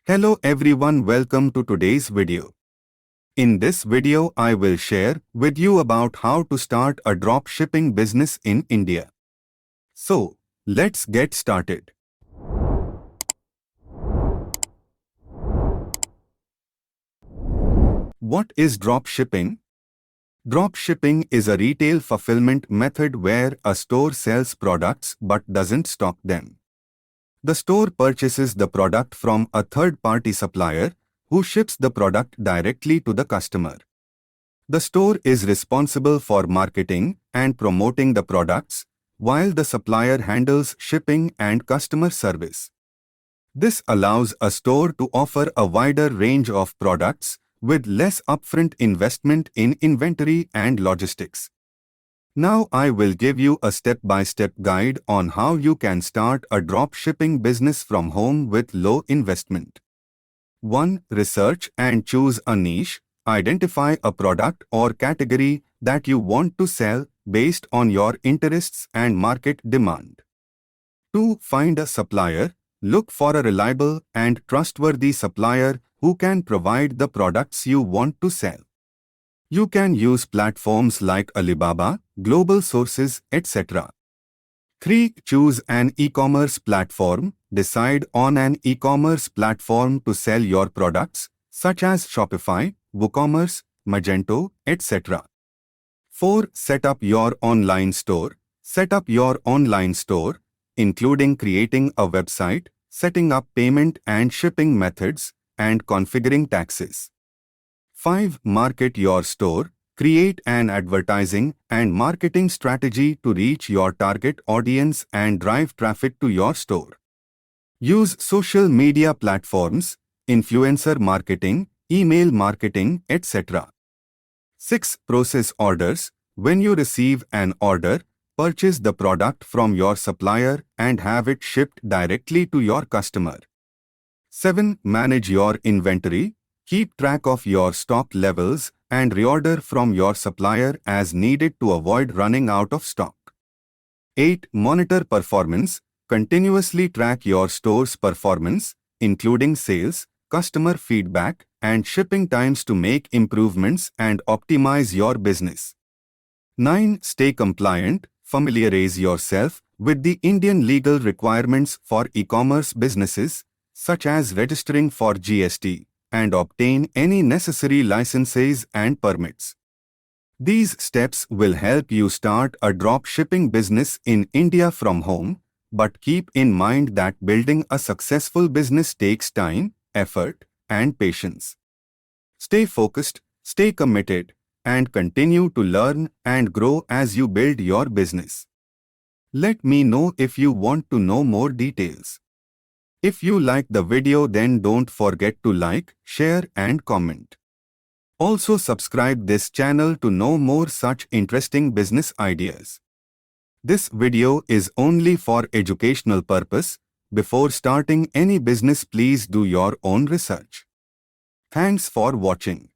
Hello everyone, welcome to today's video. In this video I will share with you about how to start a drop shipping business in India. So, let's get started. What is drop shipping? Drop shipping is a retail fulfillment method where a store sells products but doesn't stock them. The store purchases the product from a third-party supplier who ships the product directly to the customer. The store is responsible for marketing and promoting the products, while the supplier handles shipping and customer service. This allows a store to offer a wider range of products with less upfront investment in inventory and logistics. Now I will give you a step-by-step guide on how you can start a drop shipping business from home with low investment. 1. Research and choose a niche. Identify a product or category that you want to sell based on your interests and market demand. 2. Find a supplier. Look for a reliable and trustworthy supplier who can provide the products you want to sell. You can use platforms like Alibaba, global sources, etc. 3. Choose an e-commerce platform. Decide on an e-commerce platform to sell your products, such as Shopify, WooCommerce, Magento, etc. 4. Set up your online store. Set up your online store, including creating a website, setting up payment and shipping methods, and configuring taxes. 5. Market your store. Create an advertising and marketing strategy to reach your target audience and drive traffic to your store. Use social media platforms, influencer marketing, email marketing, etc. 6. Process orders. When you receive an order, purchase the product from your supplier and have it shipped directly to your customer. 7. Manage your inventory. Keep track of your stock levels and reorder from your supplier as needed to avoid running out of stock. 8. Monitor performance. Continuously track your store's performance, including sales, customer feedback, and shipping times to make improvements and optimize your business. 9. Stay compliant. Familiarize yourself with the Indian legal requirements for e-commerce businesses, such as registering for GST, and obtain any necessary licenses and permits. These steps will help you start a drop shipping business in India from home, but keep in mind that building a successful business takes time, effort, and patience. Stay focused, stay committed, and continue to learn and grow as you build your business. Let me know if you want to know more details. If you like the video, then don't forget to like, share and comment. Also subscribe this channel to know more such interesting business ideas. This video is only for educational purpose. Before starting any business, please do your own research. Thanks for watching.